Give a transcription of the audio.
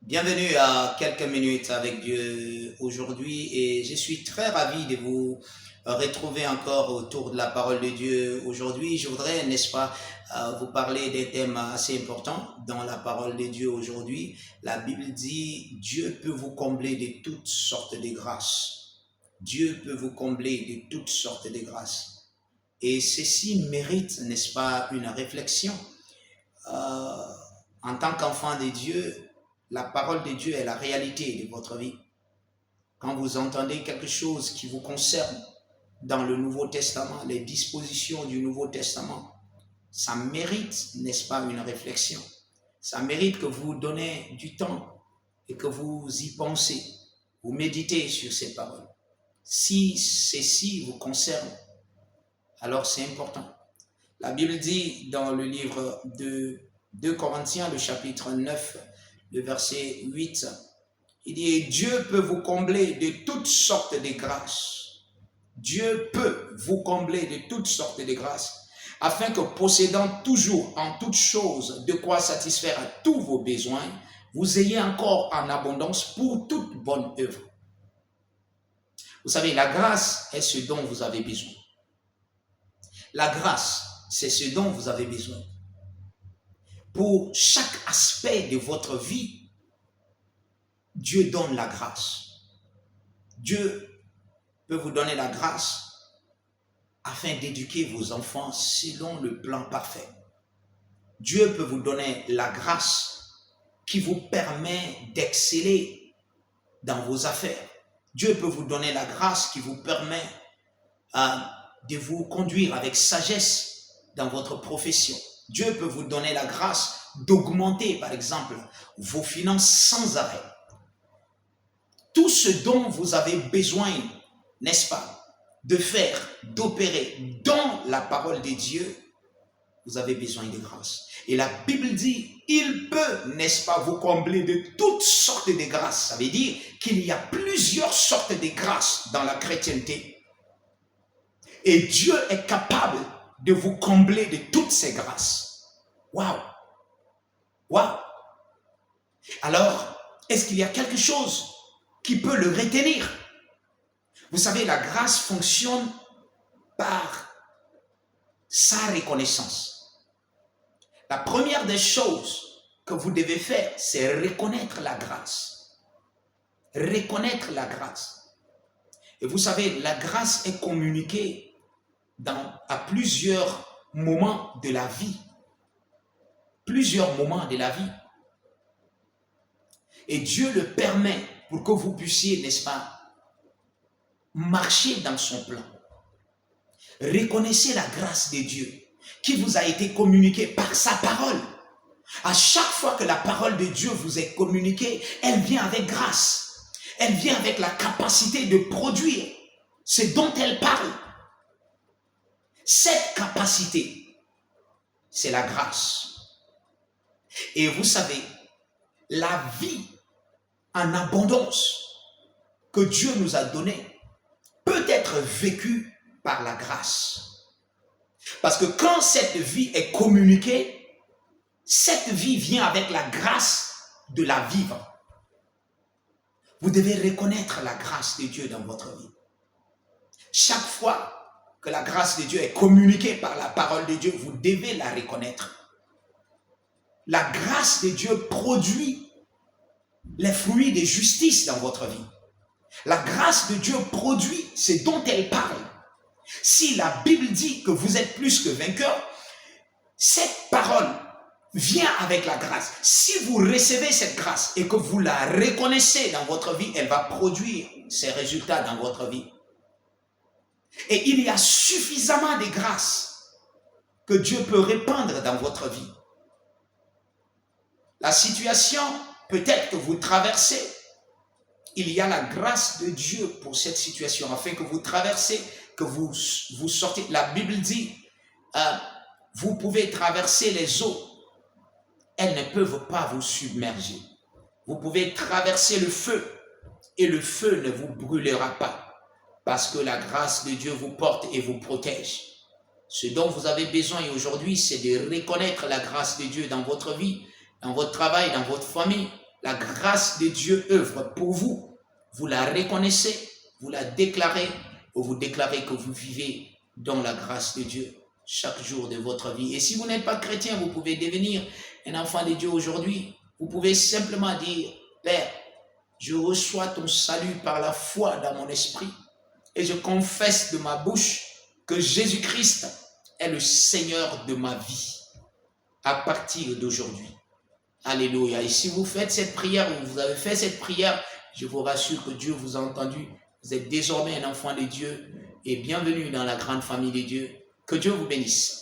Bienvenue à quelques minutes avec Dieu aujourd'hui et je suis très ravi de vous retrouver encore autour de la parole de Dieu aujourd'hui. Je voudrais, n'est-ce pas, vous parler des thèmes assez importants dans la parole de Dieu aujourd'hui. La Bible dit, Dieu peut vous combler de toutes sortes de grâces. Dieu peut vous combler de toutes sortes de grâces. Et ceci mérite, n'est-ce pas, une réflexion. En tant qu'enfant de Dieu, la parole de Dieu est la réalité de votre vie. Quand vous entendez quelque chose qui vous concerne dans le Nouveau Testament, les dispositions du Nouveau Testament, ça mérite, n'est-ce pas, une réflexion. Ça mérite que vous donnez du temps et que vous y pensez, vous méditez sur ces paroles. Si ceci vous concerne, alors c'est important. La Bible dit dans le livre de 2 Corinthiens, le chapitre 9, le verset 8, il dit « Dieu peut vous combler de toutes sortes de grâces. Dieu peut vous combler de toutes sortes de grâces, afin que possédant toujours en toutes choses de quoi satisfaire à tous vos besoins, vous ayez encore en abondance pour toute bonne œuvre. » Vous savez, la grâce est ce dont vous avez besoin. La grâce, c'est ce dont vous avez besoin. Pour chaque aspect de votre vie, Dieu donne la grâce. Dieu peut vous donner la grâce afin d'éduquer vos enfants selon le plan parfait. Dieu peut vous donner la grâce qui vous permet d'exceller dans vos affaires. Dieu peut vous donner la grâce qui vous permet de vous conduire avec sagesse dans votre profession. Dieu peut vous donner la grâce d'augmenter, par exemple, vos finances sans arrêt. Tout ce dont vous avez besoin, n'est-ce pas, de faire, d'opérer dans la parole de Dieu, vous avez besoin de grâce. Et la Bible dit, il peut, n'est-ce pas, vous combler de toutes sortes de grâces. Ça veut dire qu'il y a plusieurs sortes de grâces dans la chrétienté. Et Dieu est capable de vous combler de toutes ces grâces. Waouh! Waouh! Alors, est-ce qu'il y a quelque chose qui peut le retenir? Vous savez, la grâce fonctionne par sa reconnaissance. La première des choses que vous devez faire, c'est reconnaître la grâce. Reconnaître la grâce. Et vous savez, la grâce est communiquée à plusieurs moments de la vie. Plusieurs moments de la vie. Et Dieu le permet pour que vous puissiez, n'est-ce pas, marcher dans son plan. Reconnaissez la grâce de Dieu qui vous a été communiquée par sa parole. À chaque fois que la parole de Dieu vous est communiquée, elle vient avec grâce. Elle vient avec la capacité de produire ce dont elle parle. Cette capacité, c'est la grâce. Et vous savez, la vie en abondance que Dieu nous a donnée peut être vécue par la grâce. Parce que quand cette vie est communiquée, cette vie vient avec la grâce de la vivre. Vous devez reconnaître la grâce de Dieu dans votre vie. Chaque fois que la grâce de Dieu est communiquée par la parole de Dieu, vous devez la reconnaître. La grâce de Dieu produit les fruits de justice dans votre vie. La grâce de Dieu produit ce dont elle parle. Si la Bible dit que vous êtes plus que vainqueurs, cette parole vient avec la grâce. Si vous recevez cette grâce et que vous la reconnaissez dans votre vie, elle va produire ses résultats dans votre vie. Et il y a suffisamment de grâce que Dieu peut répandre dans votre vie. La situation peut-être que vous traversez, il y a la grâce de Dieu pour cette situation, afin que vous traversez, que vous sortez. La Bible dit, vous pouvez traverser les eaux, elles ne peuvent pas vous submerger. Vous pouvez traverser le feu, et le feu ne vous brûlera pas, parce que la grâce de Dieu vous porte et vous protège. Ce dont vous avez besoin aujourd'hui, c'est de reconnaître la grâce de Dieu dans votre vie, dans votre travail, dans votre famille, la grâce de Dieu œuvre pour vous. Vous la reconnaissez, vous la déclarez, ou vous déclarez que vous vivez dans la grâce de Dieu chaque jour de votre vie. Et si vous n'êtes pas chrétien, vous pouvez devenir un enfant de Dieu aujourd'hui. Vous pouvez simplement dire, Père, je reçois ton salut par la foi dans mon esprit et je confesse de ma bouche que Jésus-Christ est le Seigneur de ma vie à partir d'aujourd'hui. Alléluia. Et si vous faites cette prière ou vous avez fait cette prière, je vous rassure que Dieu vous a entendu. Vous êtes désormais un enfant de Dieu et bienvenue dans la grande famille de Dieu. Que Dieu vous bénisse.